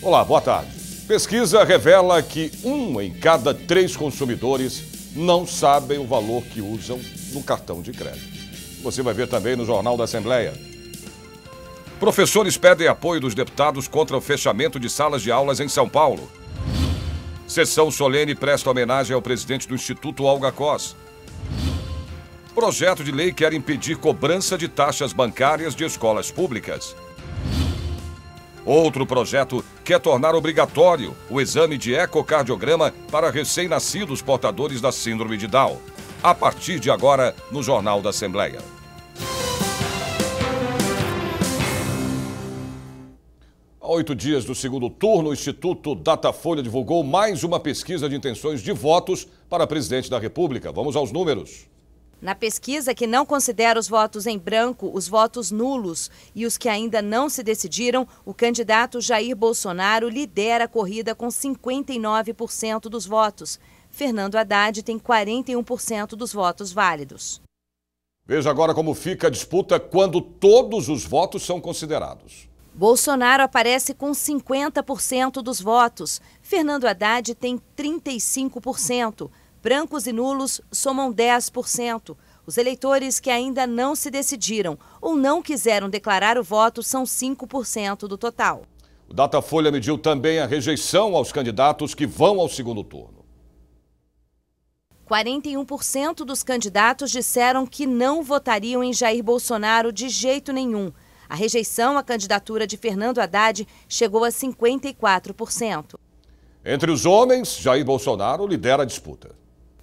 Olá, boa tarde. Pesquisa revela que 1 em cada 3 consumidores não sabem o valor que usam no cartão de crédito. Você vai ver também no Jornal da Assembleia. Professores pedem apoio dos deputados contra o fechamento de salas de aulas em São Paulo. Sessão solene presta homenagem ao presidente do Instituto Olga Cos. Projeto de lei quer impedir cobrança de taxas bancárias de escolas públicas. Outro projeto quer tornar obrigatório o exame de ecocardiograma para recém-nascidos portadores da síndrome de Down. A partir de agora, no Jornal da Assembleia. Há 8 dias do segundo turno, o Instituto Datafolha divulgou mais uma pesquisa de intenções de votos para presidente da República. Vamos aos números. Na pesquisa, que não considera os votos em branco, os votos nulos e os que ainda não se decidiram, o candidato Jair Bolsonaro lidera a corrida com 59% dos votos. Fernando Haddad tem 41% dos votos válidos. Veja agora como fica a disputa quando todos os votos são considerados. Bolsonaro aparece com 50% dos votos. Fernando Haddad tem 35%. Brancos e nulos somam 10%. Os eleitores que ainda não se decidiram ou não quiseram declarar o voto são 5% do total. O Datafolha mediu também a rejeição aos candidatos que vão ao segundo turno. 41% dos candidatos disseram que não votariam em Jair Bolsonaro de jeito nenhum. A rejeição à candidatura de Fernando Haddad chegou a 54%. Entre os homens, Jair Bolsonaro lidera a disputa.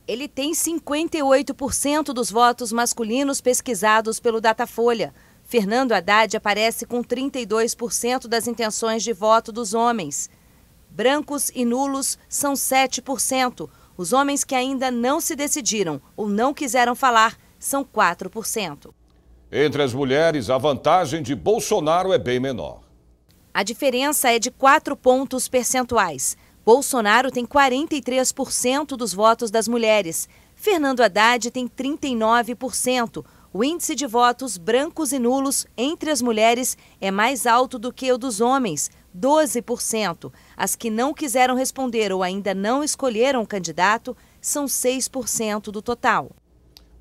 Ele tem 58% dos votos masculinos pesquisados pelo Datafolha. Fernando Haddad aparece com 32% das intenções de voto dos homens. Brancos e nulos são 7%. Os homens que ainda não se decidiram ou não quiseram falar são 4%. Entre as mulheres, a vantagem de Bolsonaro é bem menor. A diferença é de 4 pontos percentuais. Bolsonaro tem 43% dos votos das mulheres. Fernando Haddad tem 39%. O índice de votos brancos e nulos entre as mulheres é mais alto do que o dos homens, 12%. As que não quiseram responder ou ainda não escolheram o candidato são 6% do total.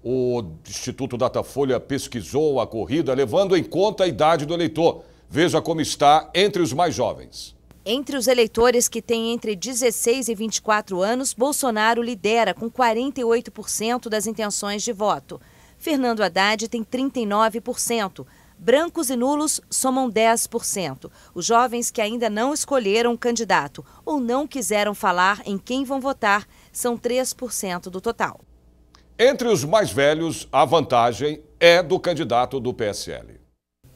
O Instituto Datafolha pesquisou a corrida levando em conta a idade do eleitor. Veja como está entre os mais jovens. Entre os eleitores que têm entre 16 e 24 anos, Bolsonaro lidera com 48% das intenções de voto. Fernando Haddad tem 39%. Brancos e nulos somam 10%. Os jovens que ainda não escolheram o candidato ou não quiseram falar em quem vão votar são 3% do total. Entre os mais velhos, a vantagem é do candidato do PSL.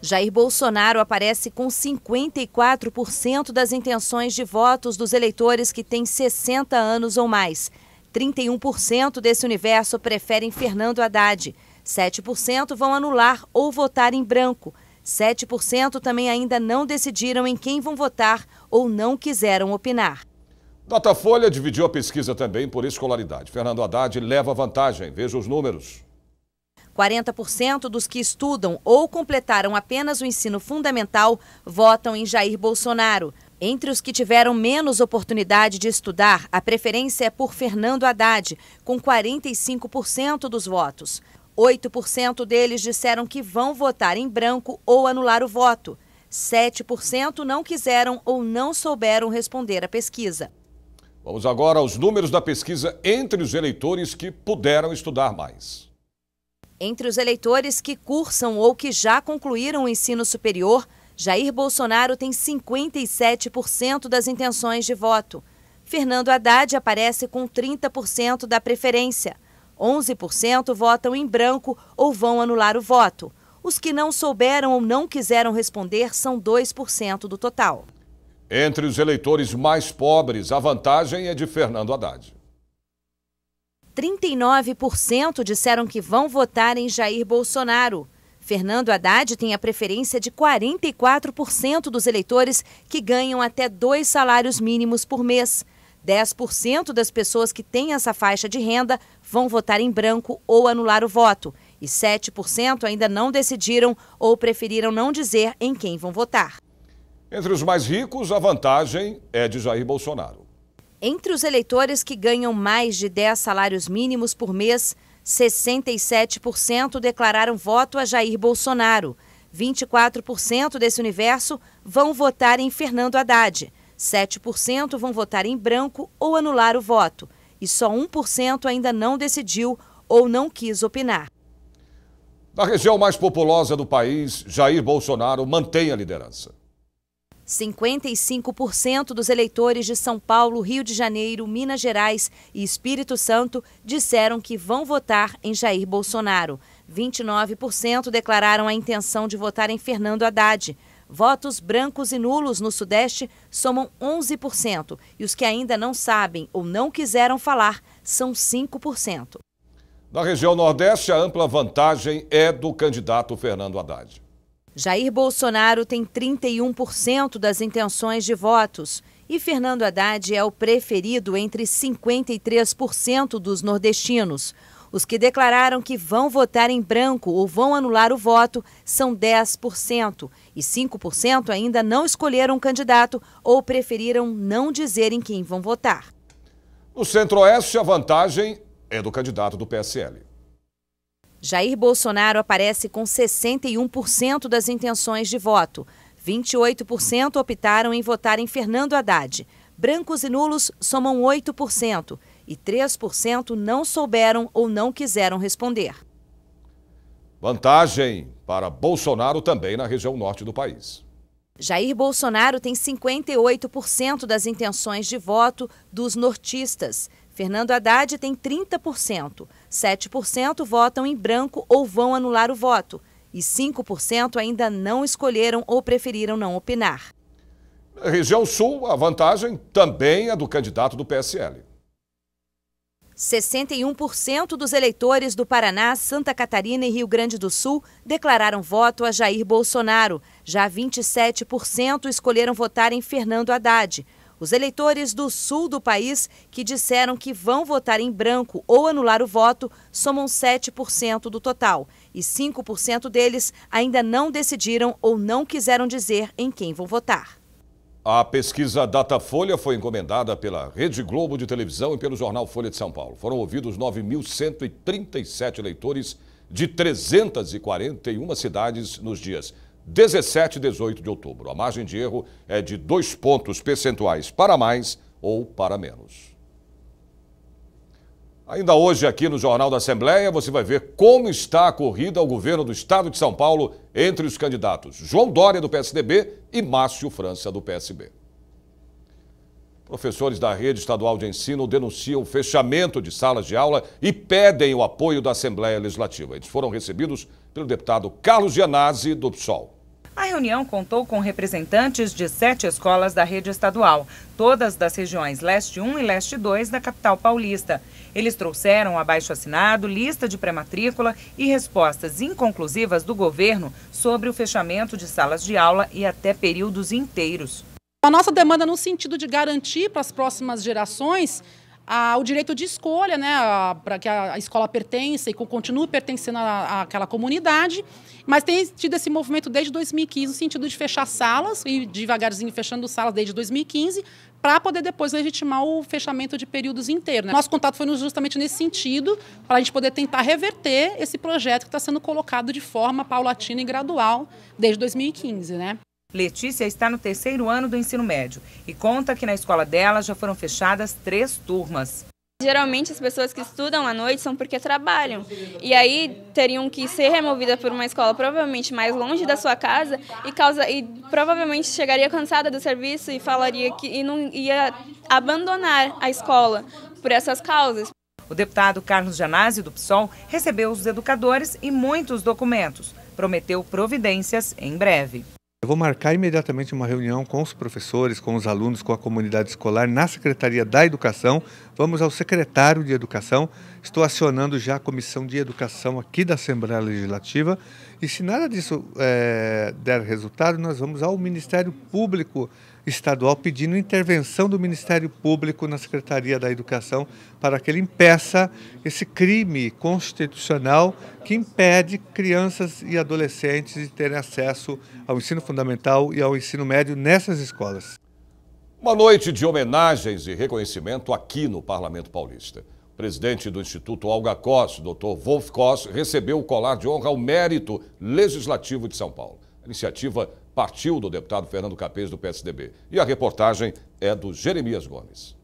Jair Bolsonaro aparece com 54% das intenções de votos dos eleitores que têm 60 anos ou mais. 31% desse universo preferem Fernando Haddad. 7% vão anular ou votar em branco. 7% também ainda não decidiram em quem vão votar ou não quiseram opinar. Datafolha dividiu a pesquisa também por escolaridade. Fernando Haddad leva vantagem. Veja os números. 40% dos que estudam ou completaram apenas o ensino fundamental votam em Jair Bolsonaro. Entre os que tiveram menos oportunidade de estudar, a preferência é por Fernando Haddad, com 45% dos votos. 8% deles disseram que vão votar em branco ou anular o voto. 7% não quiseram ou não souberam responder à pesquisa. Vamos agora aos números da pesquisa entre os eleitores que puderam estudar mais. Entre os eleitores que cursam ou que já concluíram o ensino superior, Jair Bolsonaro tem 57% das intenções de voto. Fernando Haddad aparece com 30% da preferência. 11% votam em branco ou vão anular o voto. Os que não souberam ou não quiseram responder são 2% do total. Entre os eleitores mais pobres, a vantagem é de Fernando Haddad. 39% disseram que vão votar em Jair Bolsonaro. Fernando Haddad tem a preferência de 44% dos eleitores que ganham até 2 salários mínimos por mês. 10% das pessoas que têm essa faixa de renda vão votar em branco ou anular o voto. E 7% ainda não decidiram ou preferiram não dizer em quem vão votar. Entre os mais ricos, a vantagem é de Jair Bolsonaro. Entre os eleitores que ganham mais de 10 salários mínimos por mês, 67% declararam voto a Jair Bolsonaro. 24% desse universo vão votar em Fernando Haddad. 7% vão votar em branco ou anular o voto. E só 1% ainda não decidiu ou não quis opinar. Na região mais populosa do país, Jair Bolsonaro mantém a liderança. 55% dos eleitores de São Paulo, Rio de Janeiro, Minas Gerais e Espírito Santo disseram que vão votar em Jair Bolsonaro. 29% declararam a intenção de votar em Fernando Haddad. Votos brancos e nulos no Sudeste somam 11% e os que ainda não sabem ou não quiseram falar são 5%. Na região Nordeste, a ampla vantagem é do candidato Fernando Haddad. Jair Bolsonaro tem 31% das intenções de votos e Fernando Haddad é o preferido entre 53% dos nordestinos. Os que declararam que vão votar em branco ou vão anular o voto são 10% e 5% ainda não escolheram um candidato ou preferiram não dizer em quem vão votar. No Centro-Oeste, a vantagem é do candidato do PSL. Jair Bolsonaro aparece com 61% das intenções de voto. 28% optaram em votar em Fernando Haddad. Brancos e nulos somam 8% e 3% não souberam ou não quiseram responder. Vantagem para Bolsonaro também na região norte do país. Jair Bolsonaro tem 58% das intenções de voto dos nortistas. Fernando Haddad tem 30%. 7% votam em branco ou vão anular o voto. E 5% ainda não escolheram ou preferiram não opinar. Na região sul, a vantagem também é do candidato do PSL. 61% dos eleitores do Paraná, Santa Catarina e Rio Grande do Sul declararam voto a Jair Bolsonaro. Já 27% escolheram votar em Fernando Haddad. Os eleitores do sul do país que disseram que vão votar em branco ou anular o voto somam 7% do total. E 5% deles ainda não decidiram ou não quiseram dizer em quem vão votar. A pesquisa Datafolha foi encomendada pela Rede Globo de televisão e pelo jornal Folha de São Paulo. Foram ouvidos 9.137 eleitores de 341 cidades nos dias 17 e 18 de outubro. A margem de erro é de 2 pontos percentuais para mais ou para menos. Ainda hoje aqui no Jornal da Assembleia você vai ver como está a corrida ao governo do estado de São Paulo entre os candidatos João Dória do PSDB e Márcio França do PSB. Professores da rede estadual de ensino denunciam o fechamento de salas de aula e pedem o apoio da Assembleia Legislativa. Eles foram recebidos pelo deputado Carlos Gianazzi do PSOL. A reunião contou com representantes de 7 escolas da rede estadual, todas das regiões Leste 1 e Leste 2 da capital paulista. Eles trouxeram abaixo-assinado, lista de pré-matrícula e respostas inconclusivas do governo sobre o fechamento de salas de aula e até períodos inteiros. A nossa demanda no sentido de garantir para as próximas gerações o direito de escolha, né, para que a escola pertença e continue pertencendo àquela comunidade, mas tem tido esse movimento desde 2015, no sentido de fechar salas e devagarzinho fechando salas desde 2015, para poder depois legitimar o fechamento de períodos inteiros, né? Nosso contato foi justamente nesse sentido, para a gente poder tentar reverter esse projeto que está sendo colocado de forma paulatina e gradual desde 2015, né? Letícia está no 3º ano do ensino médio e conta que na escola dela já foram fechadas 3 turmas. Geralmente as pessoas que estudam à noite são porque trabalham e aí teriam que ser removidas por uma escola provavelmente mais longe da sua casa e provavelmente chegaria cansada do serviço e falaria que não ia abandonar a escola por essas causas. O deputado Carlos Gianazzi do PSOL recebeu os educadores e muitos documentos. Prometeu providências em breve. Eu vou marcar imediatamente uma reunião com os professores, com os alunos, com a comunidade escolar na Secretaria da Educação. Vamos ao secretário de Educação. Estou acionando já a Comissão de Educação aqui da Assembleia Legislativa. E se nada disso der resultado, nós vamos ao Ministério Público estadual pedindo intervenção do Ministério Público na Secretaria da Educação para que ele impeça esse crime constitucional que impede crianças e adolescentes de terem acesso ao ensino fundamental e ao ensino médio nessas escolas. Uma noite de homenagens e reconhecimento aqui no Parlamento Paulista. O presidente do Instituto Olga Koss, Dr. Wolf Koss, recebeu o colar de honra ao mérito legislativo de São Paulo. A iniciativa partiu do deputado Fernando Capês, do PSDB. E a reportagem é do Jeremias Gomes.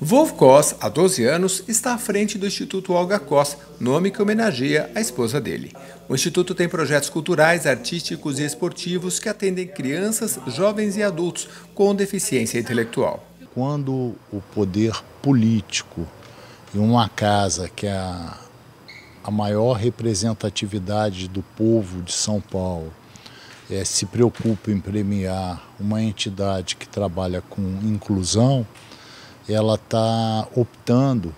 Wolf Koss, há 12 anos, está à frente do Instituto Olga Koss, nome que homenageia a esposa dele. O Instituto tem projetos culturais, artísticos e esportivos que atendem crianças, jovens e adultos com deficiência intelectual. Quando o poder político e uma casa que é a maior representatividade do povo de São Paulo se preocupa em premiar uma entidade que trabalha com inclusão, ela está optando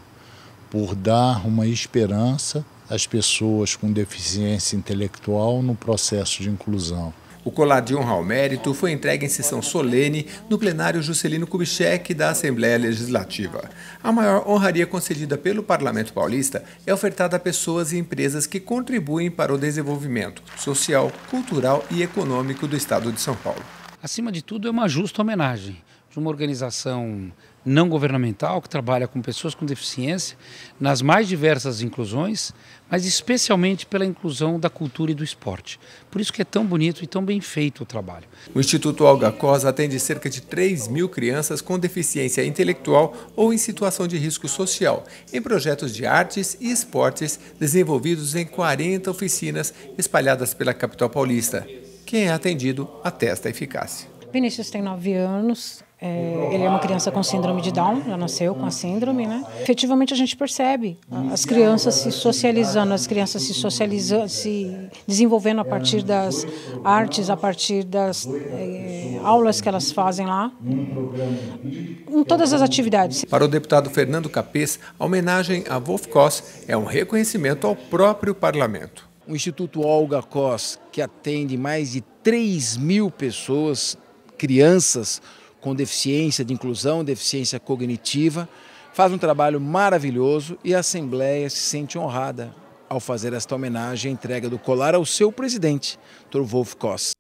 por dar uma esperança às pessoas com deficiência intelectual no processo de inclusão. O colar de honra ao mérito foi entregue em sessão solene no plenário Juscelino Kubitschek da Assembleia Legislativa. A maior honraria concedida pelo Parlamento Paulista é ofertada a pessoas e empresas que contribuem para o desenvolvimento social, cultural e econômico do Estado de São Paulo. Acima de tudo, é uma justa homenagem de uma organização não governamental que trabalha com pessoas com deficiência nas mais diversas inclusões, mas especialmente pela inclusão da cultura e do esporte. Por isso que é tão bonito e tão bem feito o trabalho. O Instituto Olga Koss atende cerca de 3.000 crianças com deficiência intelectual ou em situação de risco social, em projetos de artes e esportes desenvolvidos em 40 oficinas espalhadas pela capital paulista. Quem é atendido atesta a eficácia. Vinícius tem 9 anos. Ele é uma criança com síndrome de Down, já nasceu com a síndrome, né? Efetivamente a gente percebe as crianças se socializando, se desenvolvendo a partir das artes, a partir das aulas que elas fazem lá, em todas as atividades. Para o deputado Fernando Capês, a homenagem a Wolf Koss é um reconhecimento ao próprio parlamento. O Instituto Olga Koss, que atende mais de 3.000 pessoas, crianças com deficiência de inclusão, deficiência cognitiva, faz um trabalho maravilhoso e a Assembleia se sente honrada ao fazer esta homenagem e entrega do colar ao seu presidente, Dr. Wolf Koss.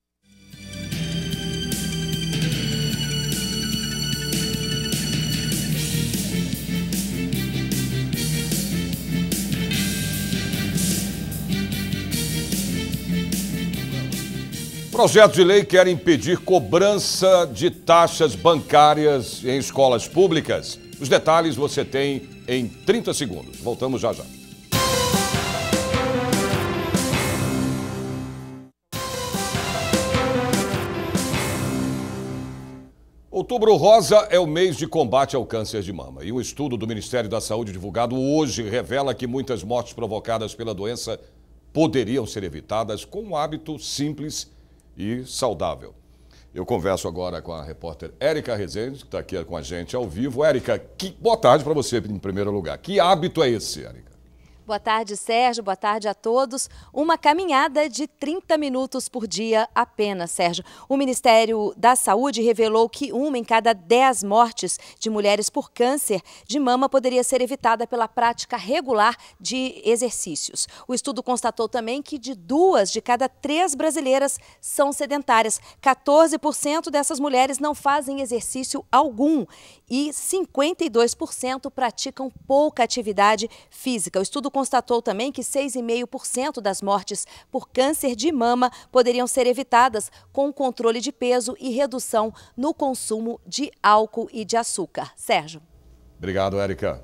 Projeto de lei quer impedir cobrança de taxas bancárias em escolas públicas. Os detalhes você tem em 30 segundos. Voltamos já já. Outubro Rosa é o mês de combate ao câncer de mama. E um estudo do Ministério da Saúde divulgado hoje revela que muitas mortes provocadas pela doença poderiam ser evitadas com um hábito simples e saudável. Eu converso agora com a repórter Érica Rezende, que está aqui com a gente ao vivo. Érica, boa tarde para você em primeiro lugar. Que hábito é esse, Érica? Boa tarde, Sérgio. Boa tarde a todos. Uma caminhada de 30 minutos por dia apenas, Sérgio. O Ministério da Saúde revelou que 1 em cada 10 mortes de mulheres por câncer de mama poderia ser evitada pela prática regular de exercícios. O estudo constatou também que de 2 de cada 3 brasileiras são sedentárias. 14% dessas mulheres não fazem exercício algum e 52% praticam pouca atividade física. O estudo constatou também que 6,5% das mortes por câncer de mama poderiam ser evitadas com controle de peso e redução no consumo de álcool e de açúcar. Sérgio. Obrigado, Érica.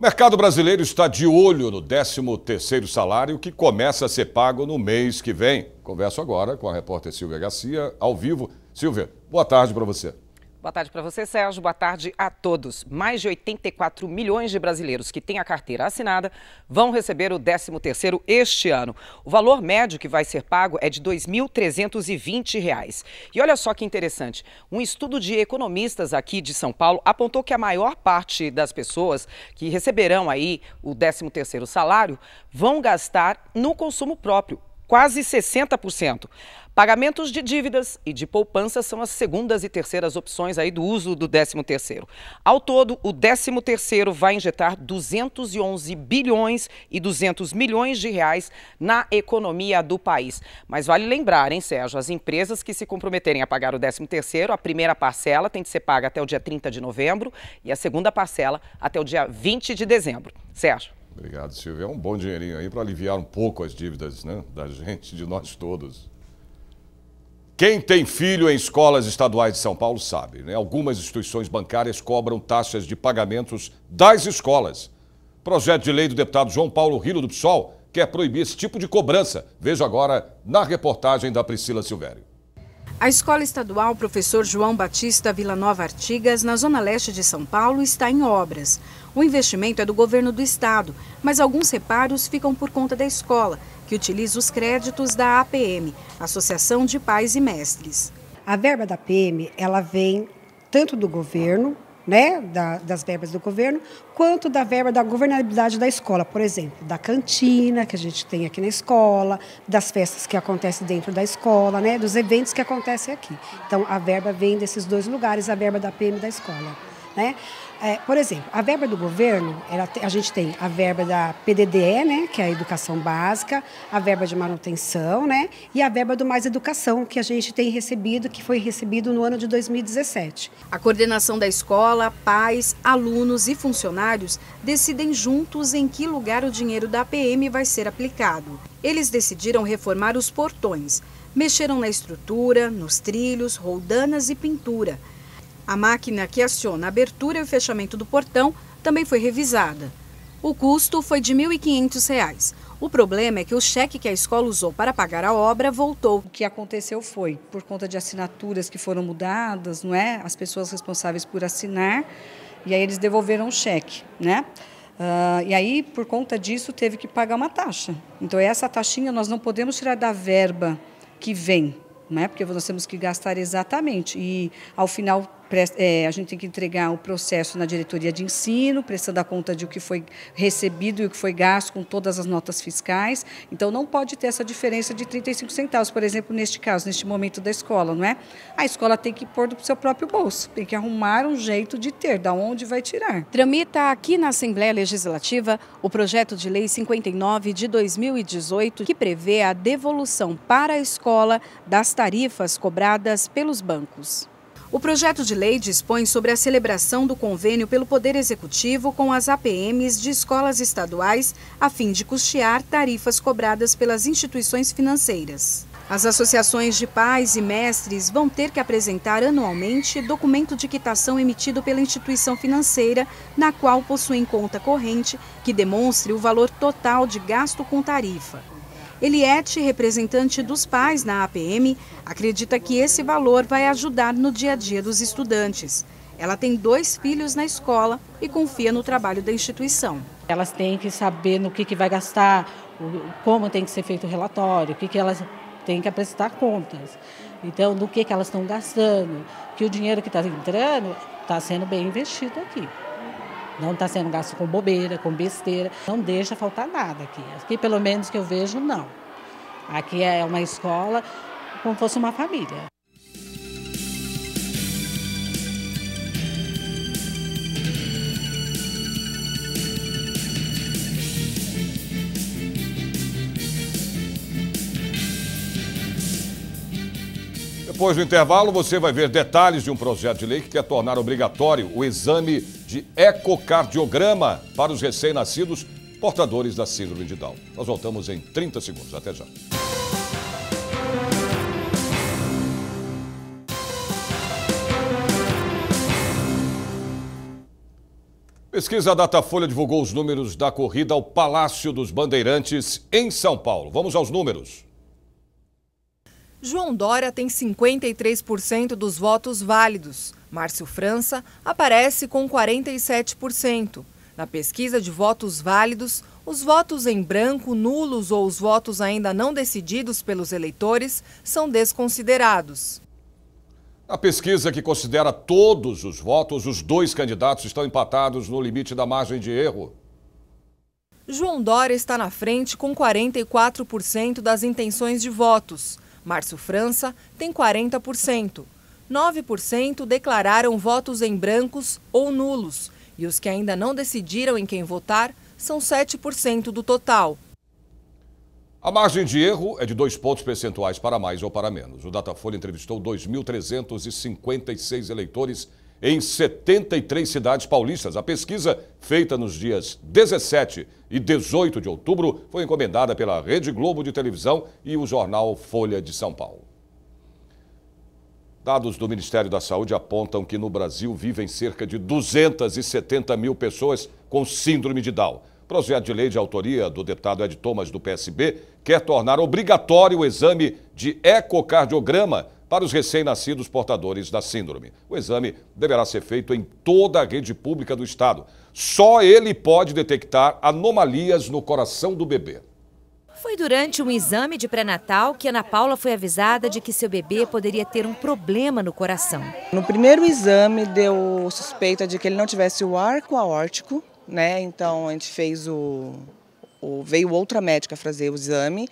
O mercado brasileiro está de olho no 13º salário que começa a ser pago no mês que vem. Converso agora com a repórter Silvia Garcia, ao vivo. Silvia, boa tarde para você. Boa tarde para você, Sérgio. Boa tarde a todos. Mais de 84 milhões de brasileiros que têm a carteira assinada vão receber o 13º este ano. O valor médio que vai ser pago é de R$ 2.320. E olha só que interessante, um estudo de economistas aqui de São Paulo apontou que a maior parte das pessoas que receberão aí o 13º salário vão gastar no consumo próprio. quase 60%. Pagamentos de dívidas e de poupança são as segundas e terceiras opções aí do uso do 13º. Ao todo, o 13º vai injetar 211 bilhões e 200 milhões de reais na economia do país. Mas vale lembrar, hein, Sérgio, as empresas que se comprometerem a pagar o 13º, a primeira parcela tem que ser paga até o dia 30 de novembro e a segunda parcela até o dia 20 de dezembro. Sérgio. Obrigado, Silvia. É um bom dinheirinho aí para aliviar um pouco as dívidas, né, da gente, de nós todos. Quem tem filho em escolas estaduais de São Paulo sabe, né? Algumas instituições bancárias cobram taxas de pagamentos das escolas. Projeto de lei do deputado João Paulo Rilo do PSOL quer proibir esse tipo de cobrança. Veja agora na reportagem da Priscila Silvério. A Escola Estadual Professor João Batista Vila Nova Artigas, na zona leste de São Paulo, está em obras. O investimento é do governo do estado, mas alguns reparos ficam por conta da escola, que utiliza os créditos da APM, Associação de Pais e Mestres. A verba da APM, ela vem tanto do governo, né, das verbas do governo, quanto da verba da governabilidade da escola, por exemplo, da cantina que a gente tem aqui na escola, das festas que acontecem dentro da escola, né, dos eventos que acontecem aqui. Então, a verba vem desses dois lugares, a verba da APM da escola, né? Por exemplo, a verba do governo, a gente tem a verba da PDDE, né, que é a educação básica, a verba de manutenção, né, e a verba do Mais Educação, que a gente tem recebido, que foi recebido no ano de 2017. A coordenação da escola, pais, alunos e funcionários decidem juntos em que lugar o dinheiro da APM vai ser aplicado. Eles decidiram reformar os portões, mexeram na estrutura, nos trilhos, roldanas e pintura. A máquina que aciona a abertura e o fechamento do portão também foi revisada. O custo foi de R$ 1.500. O problema é que o cheque que a escola usou para pagar a obra voltou. O que aconteceu foi, por conta de assinaturas que foram mudadas, não é? As pessoas responsáveis por assinar, e aí eles devolveram o cheque, né? E aí, por conta disso, teve que pagar uma taxa. Então, essa taxinha nós não podemos tirar da verba que vem, não é? Porque nós temos que gastar exatamente. E, ao final, a gente tem que entregar o processo na diretoria de ensino, prestando a conta de o que foi recebido e o que foi gasto com todas as notas fiscais. Então, não pode ter essa diferença de 35 centavos, por exemplo, neste caso, neste momento da escola, não é? A escola tem que pôr do seu próprio bolso, tem que arrumar um jeito de ter, da onde vai tirar. Tramita aqui na Assembleia Legislativa o projeto de lei 59 de 2018, que prevê a devolução para a escola das tarifas cobradas pelos bancos. O projeto de lei dispõe sobre a celebração do convênio pelo Poder Executivo com as APMs de escolas estaduais, a fim de custear tarifas cobradas pelas instituições financeiras. As associações de pais e mestres vão ter que apresentar anualmente documento de quitação emitido pela instituição financeira, na qual possuem conta corrente, que demonstre o valor total de gasto com tarifa. Eliette, representante dos pais na APM, acredita que esse valor vai ajudar no dia a dia dos estudantes. Ela tem 2 filhos na escola e confia no trabalho da instituição. Elas têm que saber no que vai gastar, como tem que ser feito o relatório, o que elas têm que apresentar contas. Então, do que elas estão gastando, que o dinheiro que está entrando está sendo bem investido aqui. Não está sendo gasto com bobeira, com besteira. Não deixa faltar nada aqui. Aqui, pelo menos que eu vejo, não. Aqui é uma escola como se fosse uma família. Depois do intervalo, você vai ver detalhes de um projeto de lei que quer tornar obrigatório o exame de ecocardiograma para os recém-nascidos portadores da síndrome de Down. Nós voltamos em 30 segundos. Até já. Pesquisa Datafolha divulgou os números da corrida ao Palácio dos Bandeirantes em São Paulo. Vamos aos números. João Dória tem 53% dos votos válidos. Márcio França aparece com 47%. Na pesquisa de votos válidos, os votos em branco, nulos ou os votos ainda não decididos pelos eleitores são desconsiderados. A pesquisa que considera todos os votos, os 2 candidatos estão empatados no limite da margem de erro. João Dória está na frente com 44% das intenções de votos. Márcio França tem 40%. 9% declararam votos em brancos ou nulos. E os que ainda não decidiram em quem votar são 7% do total. A margem de erro é de 2 pontos percentuais para mais ou para menos. O Datafolha entrevistou 2.356 eleitores em 73 cidades paulistas. A pesquisa, feita nos dias 17 e 18 de outubro, foi encomendada pela Rede Globo de televisão e o jornal Folha de São Paulo. Dados do Ministério da Saúde apontam que no Brasil vivem cerca de 270 mil pessoas com síndrome de Down. O projeto de lei de autoria do deputado Ed Thomas, do PSB, quer tornar obrigatório o exame de ecocardiograma para os recém-nascidos portadores da síndrome. O exame deverá ser feito em toda a rede pública do estado. Só ele pode detectar anomalias no coração do bebê. Foi durante um exame de pré-natal que Ana Paula foi avisada de que seu bebê poderia ter um problema no coração. No primeiro exame deu suspeita de que ele não tivesse o arco aórtico, né? Então a gente fez veio outra médica fazer o exame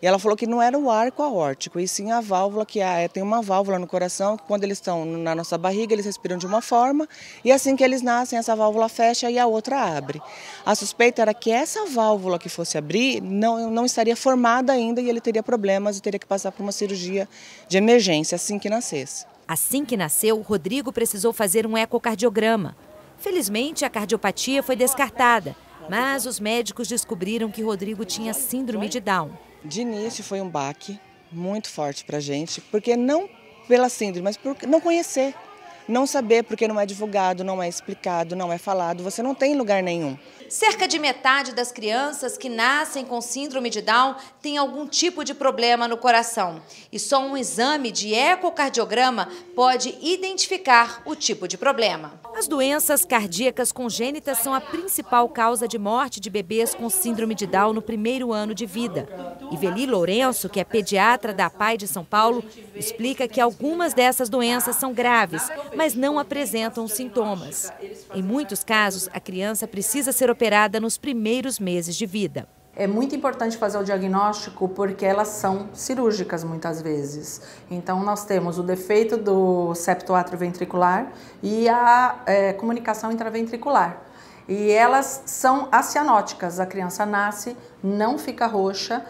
e ela falou que não era o arco aórtico, e sim a válvula, que tem uma válvula no coração, que quando eles estão na nossa barriga, eles respiram de uma forma, e assim que eles nascem, essa válvula fecha e a outra abre. A suspeita era que essa válvula que fosse abrir não estaria formada ainda e ele teria problemas e teria que passar por uma cirurgia de emergência assim que nascesse. Assim que nasceu, Rodrigo precisou fazer um ecocardiograma. Felizmente, a cardiopatia foi descartada, mas os médicos descobriram que Rodrigo tinha síndrome de Down. De início foi um baque muito forte para a gente, porque não pela síndrome, mas por não conhecer, não saber, porque não é divulgado, não é explicado, não é falado, você não tem lugar nenhum. Cerca de metade das crianças que nascem com síndrome de Down tem algum tipo de problema no coração. E só um exame de ecocardiograma pode identificar o tipo de problema. As doenças cardíacas congênitas são a principal causa de morte de bebês com síndrome de Down no primeiro ano de vida. Iveli Lourenço, que é pediatra da APAI de São Paulo, explica que algumas dessas doenças são graves, mas não apresentam sintomas. Em muitos casos, a criança precisa ser operada nos primeiros meses de vida. É muito importante fazer o diagnóstico porque elas são cirúrgicas muitas vezes. Então nós temos o defeito do septo atrioventricular e a comunicação intraventricular. E elas são acianóticas, a criança nasce, não fica roxa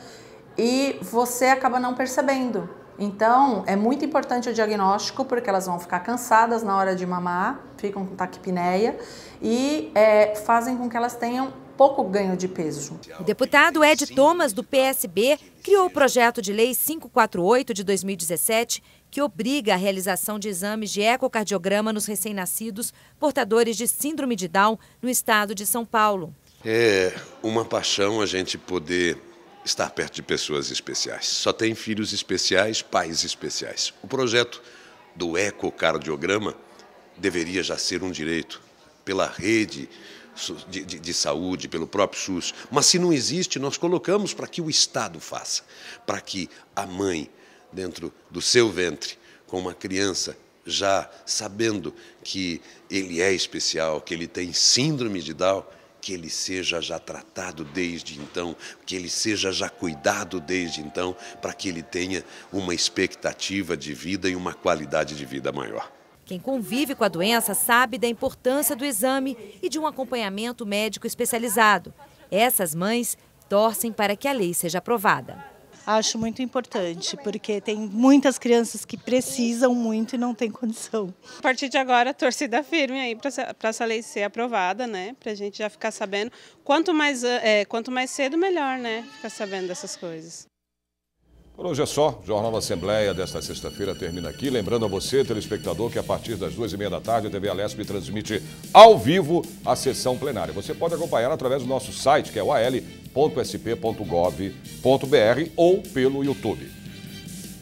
e você acaba não percebendo. Então é muito importante o diagnóstico porque elas vão ficar cansadas na hora de mamar, ficam com taquipneia e fazem com que elas tenham pouco ganho de peso. O deputado Ed Thomas, do PSB, criou o projeto de lei 548 de 2017, que obriga a realização de exames de ecocardiograma nos recém-nascidos portadores de síndrome de Down no estado de São Paulo. É uma paixão a gente poder estar perto de pessoas especiais. Só tem filhos especiais, pais especiais. O projeto do ecocardiograma deveria já ser um direito pela rede de saúde, pelo próprio SUS. Mas se não existe, nós colocamos para que o Estado faça, para que a mãe, dentro do seu ventre, com uma criança, já sabendo que ele é especial, que ele tem síndrome de Down, que ele seja já tratado desde então, que ele seja já cuidado desde então, para que ele tenha uma expectativa de vida e uma qualidade de vida maior. Quem convive com a doença sabe da importância do exame e de um acompanhamento médico especializado. Essas mães torcem para que a lei seja aprovada. Acho muito importante, porque tem muitas crianças que precisam muito e não têm condição. A partir de agora, torcida firme aí para essa lei ser aprovada, né? Para a gente já ficar sabendo. Quanto mais cedo, melhor, né? Ficar sabendo dessas coisas. Por hoje é só. O Jornal da Assembleia desta sexta-feira termina aqui. Lembrando a você, telespectador, que a partir das 2h30 da tarde a TV Alesp transmite ao vivo a sessão plenária. Você pode acompanhar através do nosso site, que é o al.sp.gov.br ou pelo YouTube.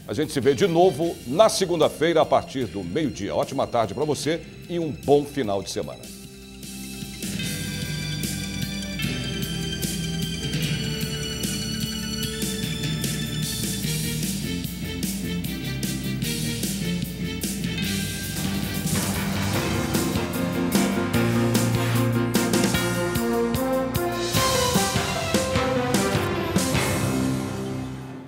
A gente se vê de novo na segunda-feira a partir do meio-dia. Ótima tarde para você e um bom final de semana.